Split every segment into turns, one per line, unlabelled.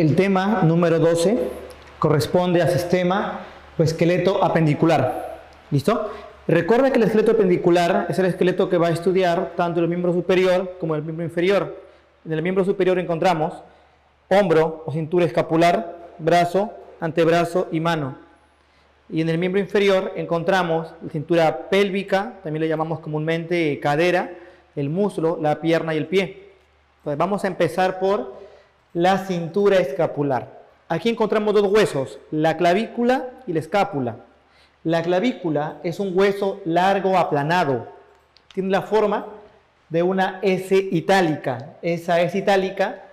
El tema número 12 corresponde al sistema o esqueleto apendicular. ¿Listo? Recuerda que el esqueleto apendicular es el esqueleto que va a estudiar tanto el miembro superior como el miembro inferior. En el miembro superior encontramos hombro o cintura escapular, brazo, antebrazo y mano. Y en el miembro inferior encontramos la cintura pélvica, también le llamamos comúnmente cadera, el muslo, la pierna y el pie. Entonces vamos a empezar por la cintura escapular. Aquí encontramos dos huesos, la clavícula y la escápula. La clavícula es un hueso largo aplanado, tiene la forma de una S itálica. Esa S itálica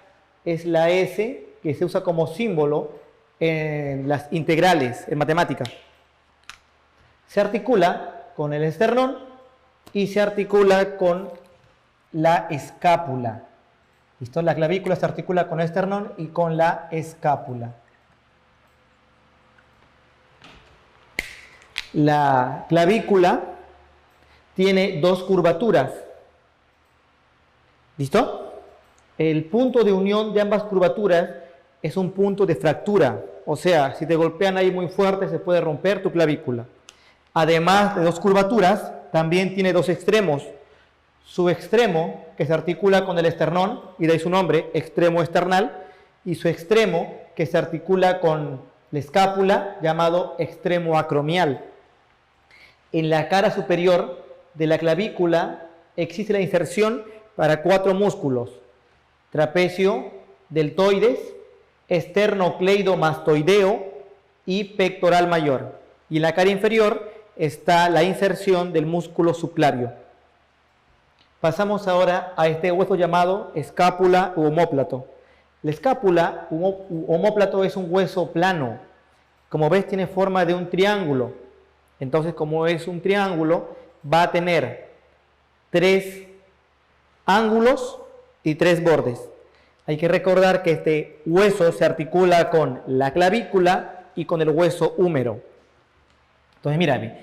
es la S que se usa como símbolo en las integrales en matemáticas. Se articula con el esternón y se articula con la escápula. ¿Listo? La clavícula se articula con el esternón y con la escápula. La clavícula tiene dos curvaturas. ¿Listo? El punto de unión de ambas curvaturas es un punto de fractura. O sea, si te golpean ahí muy fuerte se puede romper tu clavícula. Además de dos curvaturas, también tiene dos extremos. Su extremo, que se articula con el esternón, y de ahí su nombre, extremo esternal, y su extremo, que se articula con la escápula, llamado extremo acromial. En la cara superior de la clavícula existe la inserción para 4 músculos: trapecio, deltoides, esternocleidomastoideo y pectoral mayor. Y en la cara inferior está la inserción del músculo subclavio. Pasamos ahora a este hueso llamado escápula u omóplato. La escápula u omóplato es un hueso plano. Como ves, tiene forma de un triángulo. Entonces, como es un triángulo, va a tener 3 ángulos y 3 bordes. Hay que recordar que este hueso se articula con la clavícula y con el hueso húmero. Entonces, mírame,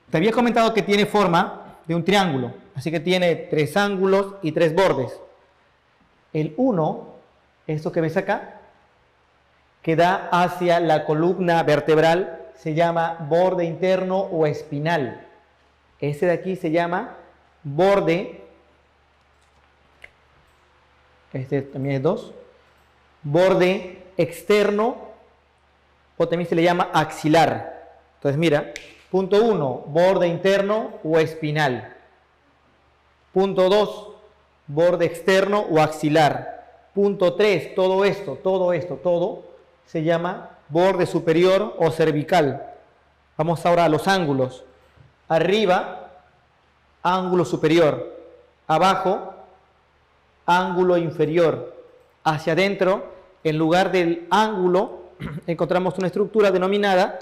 te había comentado que tiene forma de un triángulo, así que tiene 3 ángulos y 3 bordes. El 1, esto que ves acá, que da hacia la columna vertebral, se llama borde interno o espinal. Este de aquí se llama borde, este también es 2, borde externo, o también se le llama axilar. Entonces mira, punto 1, borde interno o espinal. Punto 2, borde externo o axilar. Punto 3, todo se llama borde superior o cervical. Vamos ahora a los ángulos. Arriba, ángulo superior. Abajo, ángulo inferior. Hacia adentro, en lugar del ángulo, encontramos una estructura denominada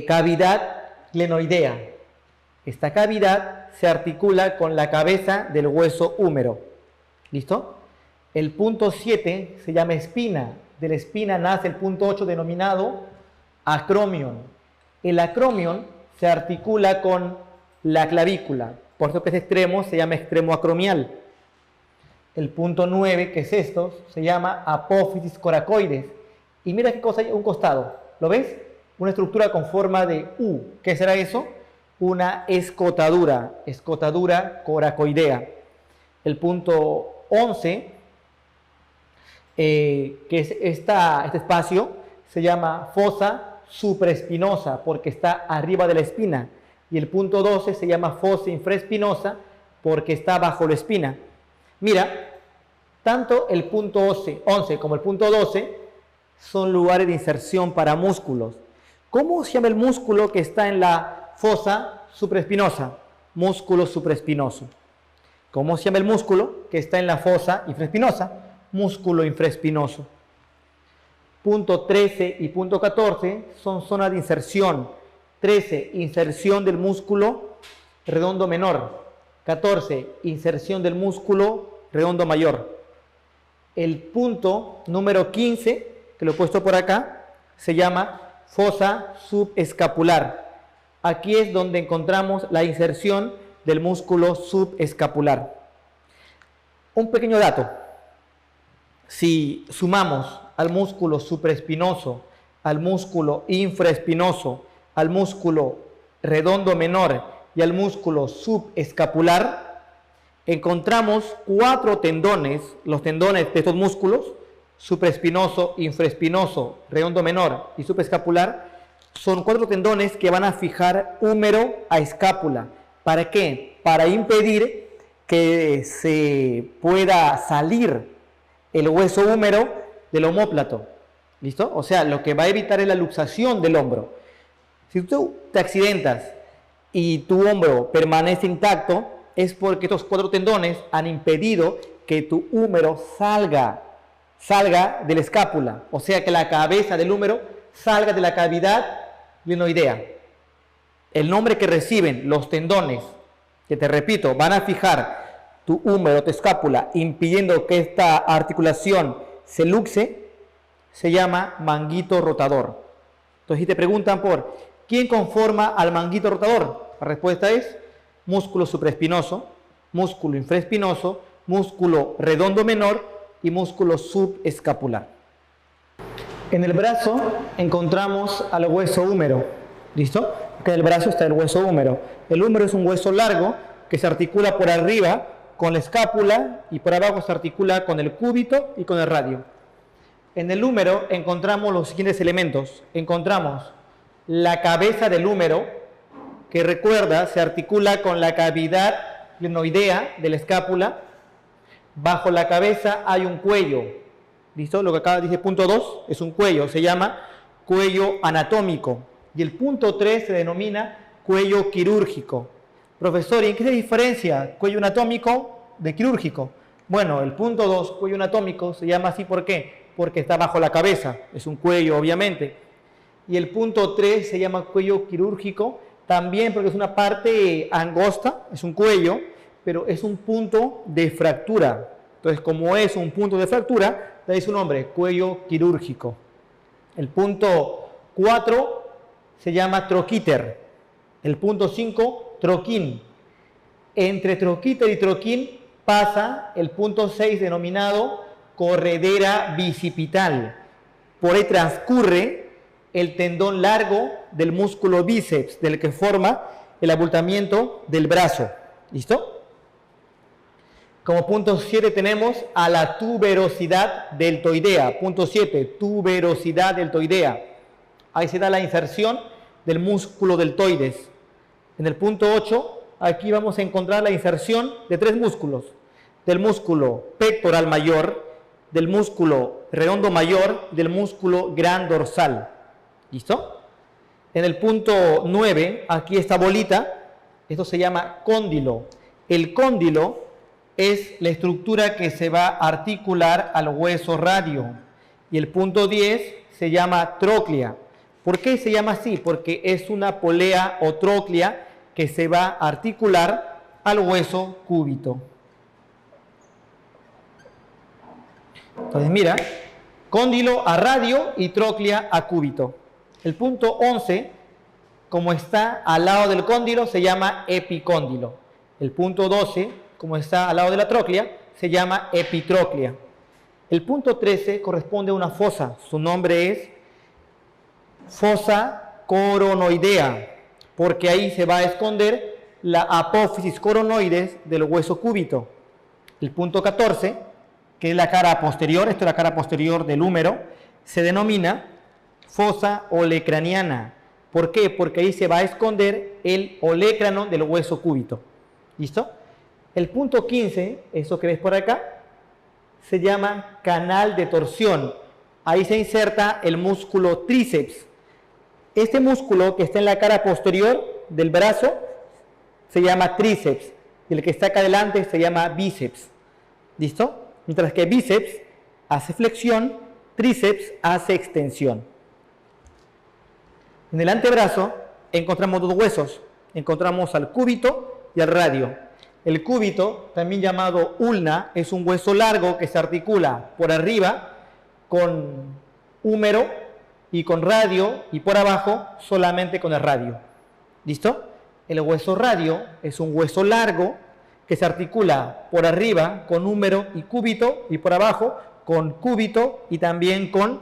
cavidad glenoidea. Esta cavidad se articula con la cabeza del hueso húmero. ¿Listo? El punto 7 se llama espina. De la espina nace el punto 8 denominado acromion. El acromion se articula con la clavícula. Por eso que ese extremo se llama extremo acromial. El punto 9, que es esto, se llama apófisis coracoides. Y mira qué cosa hay a un costado. ¿Lo ves? Una estructura con forma de U. ¿Qué será eso? Una escotadura. Escotadura coracoidea. El punto 11, que es este espacio, se llama fosa supraespinosa porque está arriba de la espina. Y el punto 12 se llama fosa infraespinosa porque está bajo la espina. Mira, tanto el punto 11 como el punto 12 son lugares de inserción para músculos. ¿Cómo se llama el músculo que está en la fosa supraespinosa? Músculo supraespinoso. ¿Cómo se llama el músculo que está en la fosa infraespinosa? Músculo infraespinoso. Punto 13 y punto 14 son zonas de inserción. 13, inserción del músculo redondo menor. 14, inserción del músculo redondo mayor. El punto número 15, que lo he puesto por acá, se llama fosa subescapular. Aquí es donde encontramos la inserción del músculo subescapular. Un pequeño dato. si sumamos al músculo supraespinoso, al músculo infraespinoso, al músculo redondo menor y al músculo subescapular, encontramos 4 tendones, los tendones de estos músculos, supraespinoso, infraespinoso, redondo menor y subescapular, son 4 tendones que van a fijar húmero a escápula. ¿Para qué? Para impedir que se pueda salir el hueso húmero del omóplato. ¿Listo? O sea, lo que va a evitar es la luxación del hombro. Si tú te accidentas y tu hombro permanece intacto, es porque estos 4 tendones han impedido que tu húmero salga de la escápula. O sea, que la cabeza del húmero salga de la cavidad glenoidea. El nombre que reciben los tendones, que te repito, van a fijar tu húmero, tu escápula, impidiendo que esta articulación se luxe, se llama manguito rotador. Entonces, si te preguntan por ¿quién conforma al manguito rotador? La respuesta es músculo supraespinoso, músculo infraespinoso, músculo redondo menor y músculo subescapular. En el brazo encontramos al hueso húmero. ¿Listo? Porque en el brazo está el hueso húmero. El húmero es un hueso largo que se articula por arriba con la escápula y por abajo se articula con el cúbito y con el radio. En el húmero encontramos los siguientes elementos. Encontramos la cabeza del húmero, que recuerda, se articula con la cavidad glenoidea de la escápula. Bajo la cabeza hay un cuello. ¿Listo? Lo que acá dice punto 2 es un cuello, se llama cuello anatómico. Y el punto 3 se denomina cuello quirúrgico. Profesor, ¿y en qué se diferencia cuello anatómico de quirúrgico? Bueno, el punto 2, cuello anatómico, se llama así ¿por qué? Porque está bajo la cabeza, es un cuello obviamente. Y el punto 3 se llama cuello quirúrgico, también porque es una parte angosta, es un cuello, pero es un punto de fractura. Entonces, como es un punto de fractura, le dice su nombre, cuello quirúrgico. El punto 4 se llama troquíter. El punto 5, troquín. Entre troquíter y troquín pasa el punto 6 denominado corredera bicipital. Por ahí transcurre el tendón largo del músculo bíceps, del que forma el abultamiento del brazo. ¿Listo? Como punto 7 tenemos a la tuberosidad deltoidea. Punto 7, tuberosidad deltoidea. Ahí se da la inserción del músculo deltoides. En el punto 8, aquí vamos a encontrar la inserción de 3 músculos. Del músculo pectoral mayor, del músculo redondo mayor, del músculo gran dorsal. ¿Listo? En el punto 9, aquí esta bolita, esto se llama cóndilo. El cóndilo es la estructura que se va a articular al hueso radio. Y el punto 10 se llama tróclea. ¿Por qué se llama así? Porque es una polea o tróclea que se va a articular al hueso cúbito. Entonces mira, cóndilo a radio y tróclea a cúbito. El punto 11, como está al lado del cóndilo, se llama epicóndilo. El punto 12, como está al lado de la tróclea, se llama epitróclea. El punto 13 corresponde a una fosa. Su nombre es fosa coronoidea, porque ahí se va a esconder la apófisis coronoides del hueso cúbito. El punto 14, que es la cara posterior, esto es la cara posterior del húmero, se denomina fosa olecraniana. ¿Por qué? Porque ahí se va a esconder el olecrano del hueso cúbito. ¿Listo? El punto 15, eso que ves por acá, se llama canal de torsión. Ahí se inserta el músculo tríceps. Este músculo que está en la cara posterior del brazo se llama tríceps. Y el que está acá adelante se llama bíceps. ¿Listo? Mientras que bíceps hace flexión, tríceps hace extensión. En el antebrazo encontramos 2 huesos. Encontramos al cúbito y al radio. El cúbito, también llamado ulna, es un hueso largo que se articula por arriba con húmero y con radio, y por abajo solamente con el radio. ¿Listo? El hueso radio es un hueso largo que se articula por arriba con húmero y cúbito, y por abajo con cúbito y también con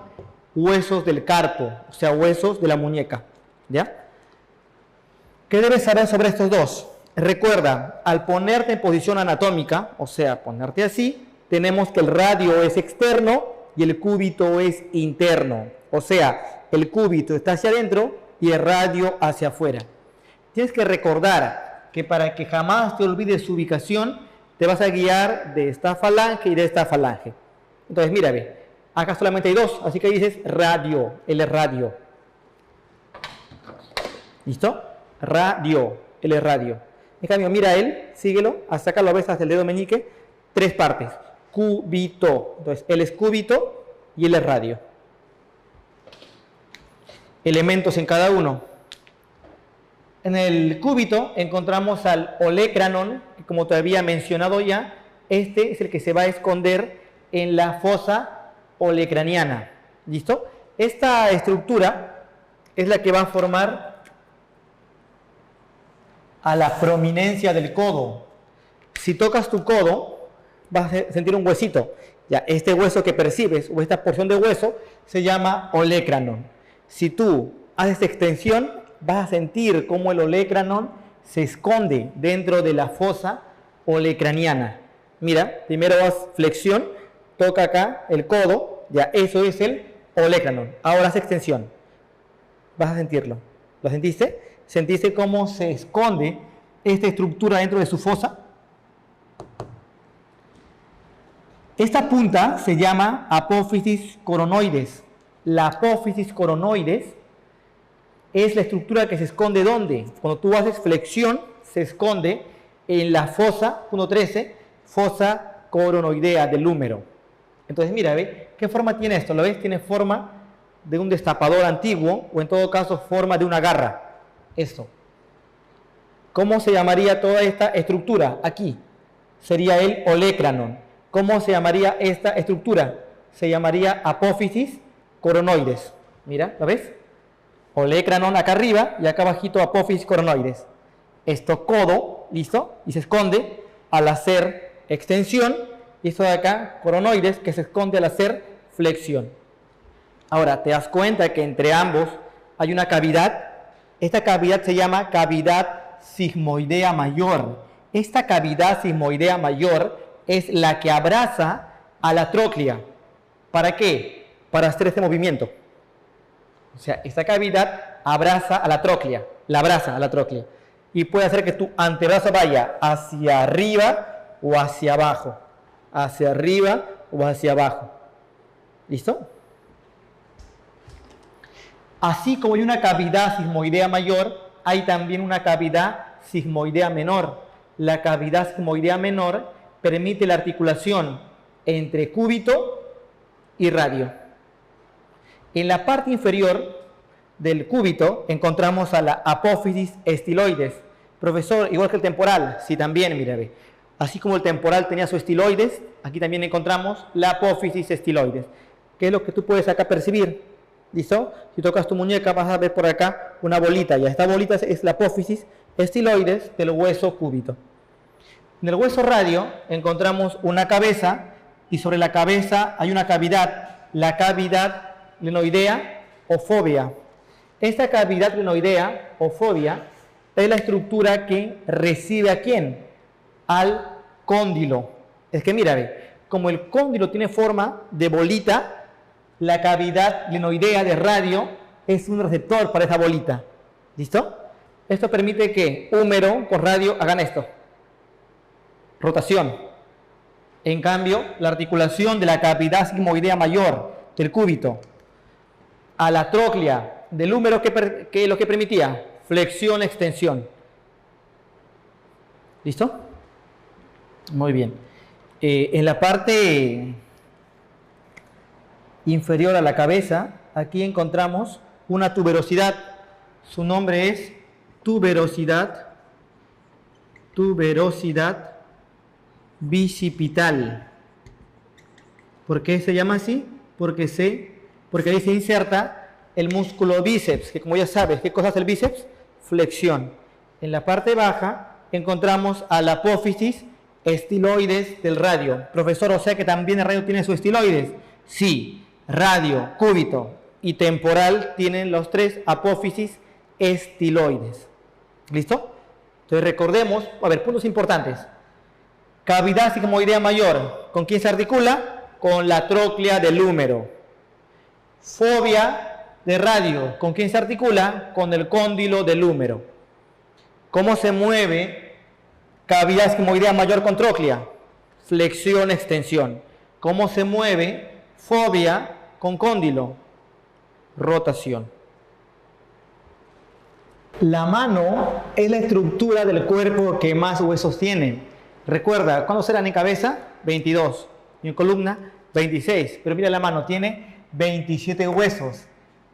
huesos del carpo, o sea, huesos de la muñeca. ¿Ya? ¿Qué debes saber sobre estos dos? Recuerda, al ponerte en posición anatómica, o sea, ponerte así, tenemos que el radio es externo y el cúbito es interno. O sea, el cúbito está hacia adentro y el radio hacia afuera. Tienes que recordar que para que jamás te olvides su ubicación, te vas a guiar de esta falange y de esta falange. Entonces, mira, ve, acá solamente hay dos, así que dices radio, el radio. ¿Listo? Radio, el radio. En cambio, mira él, síguelo, hasta acá lo ves hasta el dedo meñique, tres partes. Cúbito. Entonces, él es cúbito y él es radio. Elementos en cada uno. En el cúbito encontramos al olecranon, que como te había mencionado ya, este es el que se va a esconder en la fosa olecraniana. ¿Listo? Esta estructura es la que va a formar a la prominencia del codo. Si tocas tu codo, vas a sentir un huesito. Ya, este hueso que percibes, o esta porción de hueso, se llama olecranon. Si tú haces extensión, vas a sentir cómo el olecranon se esconde dentro de la fosa olecraniana. Mira, primero vas flexión, toca acá el codo, ya, eso es el olecranon. Ahora haz extensión. Vas a sentirlo. ¿Lo sentiste? ¿Sentiste cómo se esconde esta estructura dentro de su fosa? Esta punta se llama apófisis coronoides. La apófisis coronoides es la estructura que se esconde ¿dónde? Cuando tú haces flexión, se esconde en la fosa, 1.13, fosa coronoidea del húmero. Entonces, mira, ¿ve? ¿Qué forma tiene esto? ¿Lo ves? Tiene forma de un destapador antiguo, o en todo caso, forma de una garra. Esto. ¿Cómo se llamaría toda esta estructura? Aquí. Sería el olecranon. ¿Cómo se llamaría esta estructura? Se llamaría apófisis coronoides. Mira, ¿lo ves? Olecranon acá arriba y acá abajito apófisis coronoides. Esto codo, ¿listo? Y se esconde al hacer extensión. Y esto de acá, coronoides, que se esconde al hacer flexión. Ahora, te das cuenta que entre ambos hay una cavidad. Esta cavidad se llama cavidad sigmoidea mayor. Esta cavidad sigmoidea mayor es la que abraza a la tróclea. ¿Para qué? Para hacer este movimiento. O sea, esta cavidad abraza a la tróclea, la abraza a la tróclea. Y puede hacer que tu antebrazo vaya hacia arriba o hacia abajo. Hacia arriba o hacia abajo. ¿Listo? Así como hay una cavidad sigmoidea mayor, hay también una cavidad sigmoidea menor. La cavidad sigmoidea menor permite la articulación entre cúbito y radio. En la parte inferior del cúbito encontramos a la apófisis estiloides. Profesor, igual que el temporal, sí, también, mira, ve. Así como el temporal tenía su estiloides, aquí también encontramos la apófisis estiloides. ¿Qué es lo que tú puedes acá percibir? ¿Listo? Si tocas tu muñeca vas a ver por acá una bolita. Y esta bolita es la apófisis estiloides del hueso cúbito. En el hueso radio encontramos una cabeza y sobre la cabeza hay una cavidad, la cavidad glenoidea o fóvea. Esta cavidad glenoidea o fóvea es la estructura que recibe ¿a quién? Al cóndilo. Es que mira, ve, como el cóndilo tiene forma de bolita, la cavidad glenoidea de radio es un receptor para esa bolita. ¿Listo? Esto permite que húmero con radio hagan esto. Rotación. En cambio, la articulación de la cavidad sigmoidea mayor del cúbito a la tróclea del húmero, ¿qué es lo que permitía? Flexión, extensión. ¿Listo? Muy bien. En la parte inferior a la cabeza, aquí encontramos una tuberosidad. Su nombre es tuberosidad bicipital. ¿Por qué se llama así? Porque ahí se inserta el músculo bíceps, que como ya sabes, ¿qué cosa hace el bíceps? Flexión. En la parte baja encontramos a la apófisis estiloides del radio. Profesor, o sea que también el radio tiene sus estiloides. Sí, radio, cúbito y temporal tienen los tres apófisis estiloides. ¿Listo? Entonces recordemos, a ver, puntos importantes. Cavidad sigmoidea mayor, ¿con quién se articula? Con la tróclea del húmero. Fobia de radio, ¿con quién se articula? Con el cóndilo del húmero. ¿Cómo se mueve cavidad sigmoidea mayor con tróclea? Flexión, extensión. ¿Cómo se mueve fobia con cóndilo? Rotación. La mano es la estructura del cuerpo que más huesos tiene. Recuerda, ¿cuántos eran en cabeza? 22. Y en columna, 26. Pero mira la mano, tiene 27 huesos.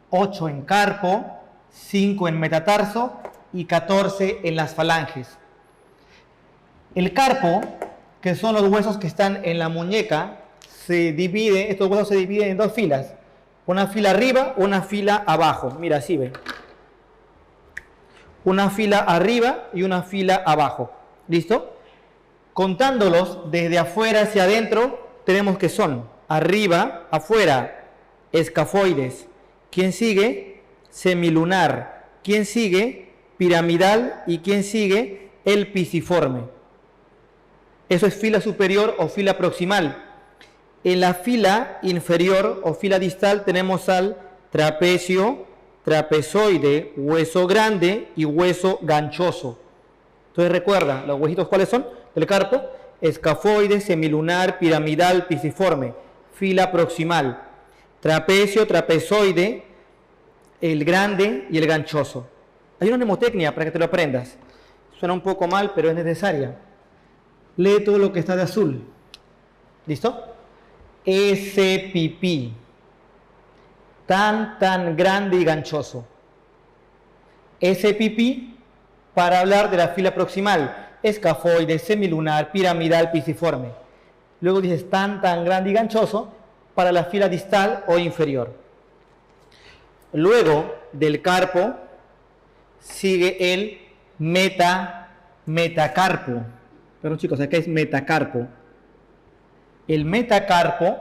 8 en carpo, 5 en metatarso y 14 en las falanges. El carpo, que son los huesos que están en la muñeca, estos huesos se dividen en dos filas. Una fila arriba, una fila abajo. Mira, así ve. Una fila arriba y una fila abajo. ¿Listo? Contándolos desde afuera hacia adentro, tenemos que son arriba, afuera, escafoides. ¿Quién sigue? Semilunar. ¿Quién sigue? Piramidal. ¿Y quién sigue? El pisiforme. Eso es fila superior o fila proximal. En la fila inferior o fila distal tenemos al trapecio, trapezoide, hueso grande y hueso ganchoso. Entonces recuerda, los huesitos ¿cuáles son? Del carpo, escafoide, semilunar, piramidal, pisiforme. Fila proximal. Trapecio, trapezoide, el grande y el ganchoso. Hay una mnemotecnia para que te lo aprendas. Suena un poco mal, pero es necesaria. Lee todo lo que está de azul. ¿Listo? Ese pipí. Tan grande y ganchoso. Ese pipí para hablar de la fila proximal. Escafoide, semilunar, piramidal, pisiforme. Luego dices tan grande y ganchoso para la fila distal o inferior. Luego del carpo sigue el metacarpo. Pero chicos, acá es metacarpo. El metacarpo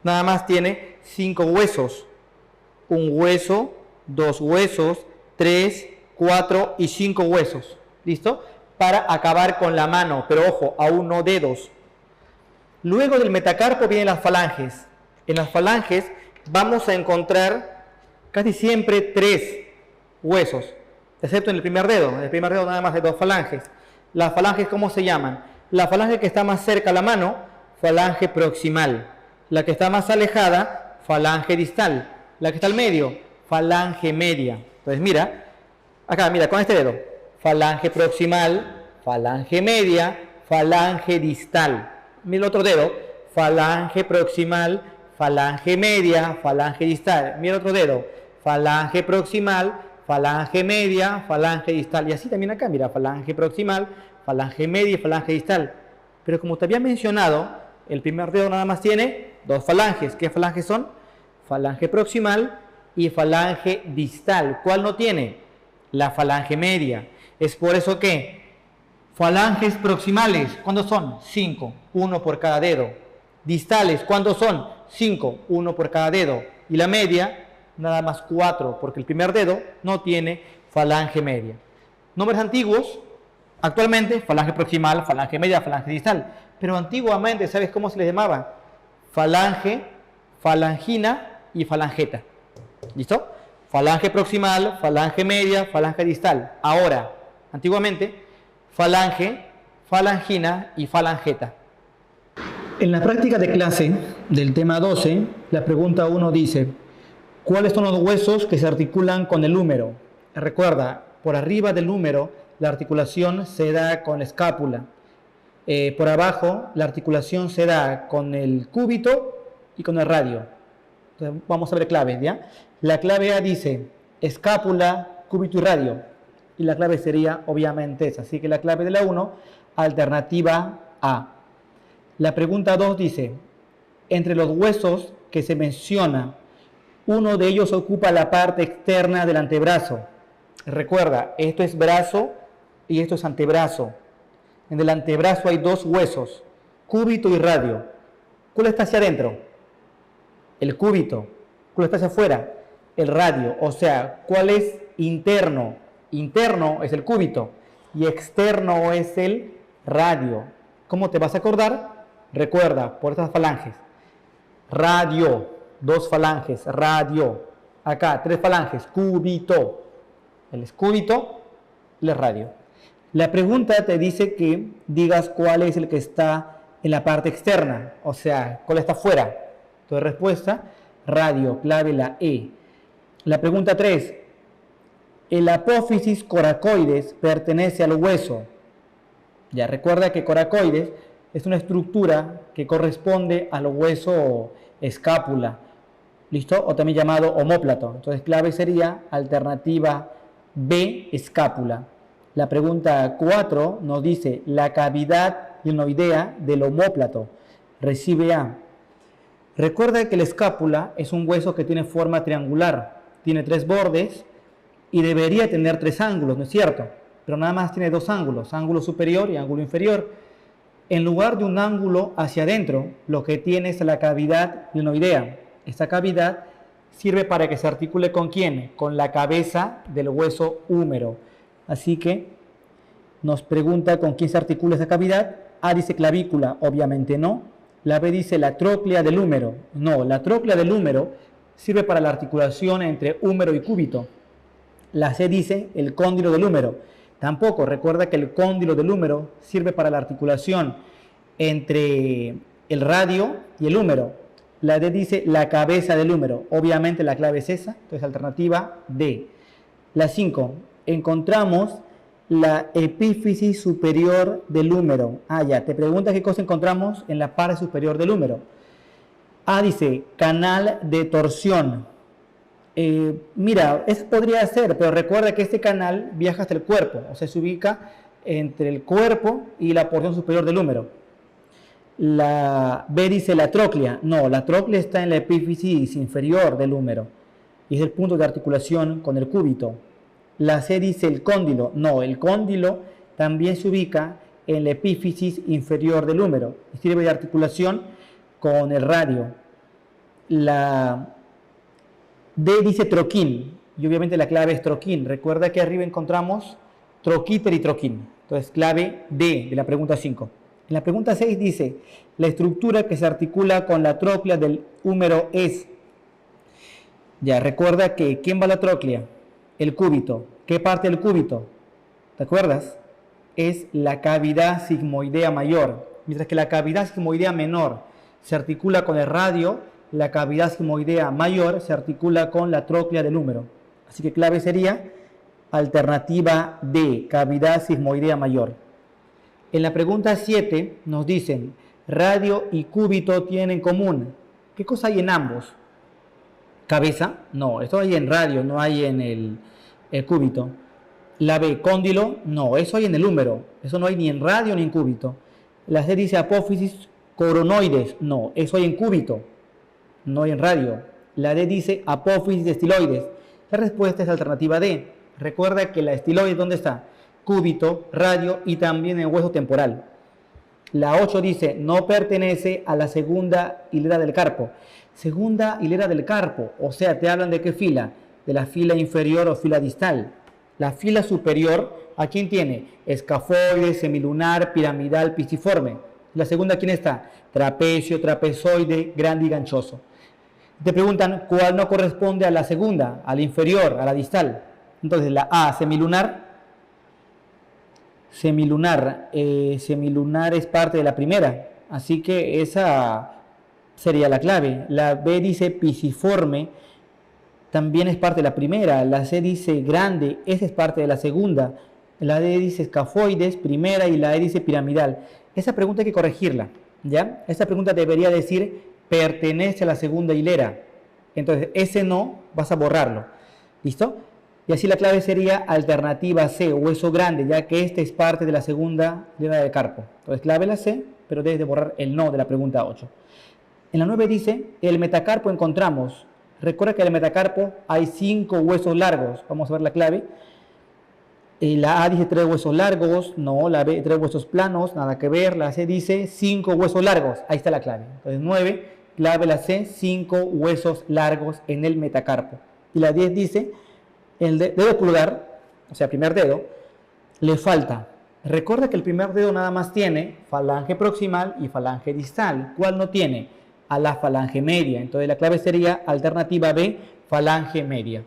nada más tiene 5 huesos. Un hueso, 2 huesos, 3, 4 y 5 huesos. ¿Listo? Para acabar con la mano, pero ojo, aún no dedos. Luego del metacarpo vienen las falanges. En las falanges vamos a encontrar casi siempre 3 huesos, excepto en el primer dedo. En el primer dedo nada más hay 2 falanges. Las falanges, ¿cómo se llaman? La falange que está más cerca a la mano, falange proximal. La que está más alejada, falange distal. La que está al medio, falange media. Entonces mira, acá mira, con este dedo, falange proximal, falange media, falange distal. Mira el otro dedo, falange proximal, falange media, falange distal. Mira el otro dedo, falange proximal, falange media, falange distal. Y así también acá, mira, falange proximal, falange media y falange distal. Pero como te había mencionado, el primer dedo nada más tiene 2 falanges. ¿Qué falanges son? Falange proximal y falange distal. ¿Cuál no tiene? La falange media. Es por eso que falanges proximales, ¿cuántos son? 5, 1 por cada dedo. Distales, ¿cuántos son? 5, 1 por cada dedo. Y la media, nada más 4, porque el primer dedo no tiene falange media. Nombres antiguos, actualmente, falange proximal, falange media, falange distal. Pero antiguamente, ¿sabes cómo se les llamaba? Falange, falangina y falangeta. ¿Listo? Falange proximal, falange media, falange distal. Ahora, antiguamente, falange, falangina y falangeta. En la práctica de clase del tema 12, la pregunta 1 dice: ¿cuáles son los huesos que se articulan con el húmero? Recuerda, por arriba del húmero la articulación se da con la escápula. Por abajo la articulación se da con el cúbito y con el radio. Entonces, vamos a ver claves, ¿ya? La clave A dice escápula, cúbito y radio. Y la clave sería obviamente esa. Así que la clave de la 1, alternativa A. La pregunta 2 dice: entre los huesos que se menciona, uno de ellos ocupa la parte externa del antebrazo. Recuerda, esto es brazo y esto es antebrazo. En el antebrazo hay dos huesos, cúbito y radio. ¿Cuál está hacia adentro? El cúbito. ¿Cuál está hacia afuera? El radio. O sea, ¿cuál es interno? Interno es el cúbito y externo es el radio. ¿Cómo te vas a acordar? Recuerda, por estas falanges. Radio, dos falanges, radio. Acá, tres falanges, cúbito. El cúbito, el radio. La pregunta te dice que digas cuál es el que está en la parte externa, o sea, cuál está afuera. Entonces, respuesta, radio, clave la E. La pregunta 3. El apófisis coracoides pertenece al hueso. Ya recuerda que coracoides es una estructura que corresponde al hueso escápula. ¿Listo? O también llamado omóplato. Entonces, clave sería alternativa B, escápula. La pregunta 4 nos dice la cavidad glenoidea del omóplato. Recibe A. Recuerda que la escápula es un hueso que tiene forma triangular. Tiene 3 bordes y debería tener 3 ángulos, ¿no es cierto? Pero nada más tiene 2 ángulos, ángulo superior y ángulo inferior. En lugar de un ángulo hacia adentro, lo que tiene es la cavidad glenoidea. Esta cavidad sirve para que se articule ¿con quién? Con la cabeza del hueso húmero. Así que nos pregunta con quién se articula esa cavidad. A dice clavícula, obviamente no. La B dice la tróclea del húmero. No, la tróclea del húmero sirve para la articulación entre húmero y cúbito. La C dice el cóndilo del húmero. Tampoco, recuerda que el cóndilo del húmero sirve para la articulación entre el radio y el húmero. La D dice la cabeza del húmero. Obviamente la clave es esa, entonces alternativa D. La 5, encontramos la epífisis superior del húmero. Ya, te pregunta qué cosa encontramos en la parte superior del húmero. A dice canal de torsión. Mira, eso podría ser, pero recuerda que este canal viaja hasta el cuerpo, o sea, se ubica entre el cuerpo y la porción superior del húmero. La B dice la tróclea. No, la tróclea está en la epífisis inferior del húmero y es el punto de articulación con el cúbito. La C dice el cóndilo. No, el cóndilo también se ubica en la epífisis inferior del húmero y sirve de articulación con el radio. La D dice troquín y obviamente la clave es troquín. Recuerda que arriba encontramos troquíter y troquín. Entonces, clave D de la pregunta 5. En la pregunta 6 dice, la estructura que se articula con la tróclea del húmero es. Ya, recuerda que ¿quién va a la tróclea? El cúbito. ¿Qué parte del cúbito? ¿Te acuerdas? Es la cavidad sigmoidea mayor. Mientras que la cavidad sigmoidea menor se articula con el radio, la cavidad sigmoidea mayor se articula con la tróclea del húmero. Así que clave sería alternativa D, cavidad sigmoidea mayor. En la pregunta 7 nos dicen, radio y cúbito tienen en común. ¿Qué cosa hay en ambos? ¿Cabeza? No, esto hay en radio, no hay en el cúbito. La B, cóndilo, no, eso hay en el húmero. Eso no hay ni en radio ni en cúbito. La C dice apófisis coronoides, no, eso hay en cúbito, no hay en radio. La D dice apófisis estiloides. La respuesta es alternativa D. Recuerda que la estiloide, ¿dónde está? Cúbito, radio y también en el hueso temporal. La 8 dice, no pertenece a la segunda hilera del carpo. Segunda hilera del carpo, o sea, te hablan de qué fila, de la fila inferior o fila distal. La fila superior, ¿a quién tiene? Escafoide, semilunar, piramidal, pisiforme. La segunda, ¿quién está? Trapecio, trapezoide, grande y ganchoso. Te preguntan, ¿cuál no corresponde a la segunda, a la inferior, a la distal? Entonces, la A, semilunar. Semilunar es parte de la primera, así que esa sería la clave. La B dice pisiforme, también es parte de la primera. La C dice grande, esa es parte de la segunda. La D dice escafoides, primera, y la E dice piramidal. Esa pregunta hay que corregirla, ¿ya? Esa pregunta debería decir pertenece a la segunda hilera. Entonces, ese no, vas a borrarlo. ¿Listo? Y así la clave sería alternativa C, hueso grande, ya que este es parte de la segunda hilera del carpo. Entonces, clave la C, pero debes de borrar el no de la pregunta 8. En la 9 dice, el metacarpo encontramos. Recuerda que en el metacarpo hay 5 huesos largos. Vamos a ver la clave. La A dice 3 huesos largos, no, la B 3 huesos planos, nada que ver. La C dice 5 huesos largos, ahí está la clave. Entonces 9, clave la C, 5 huesos largos en el metacarpo. Y la 10 dice, el dedo pulgar, o sea, primer dedo, le falta. Recuerda que el primer dedo nada más tiene falange proximal y falange distal. ¿Cuál no tiene? A la falange media. Entonces la clave sería alternativa B, falange media.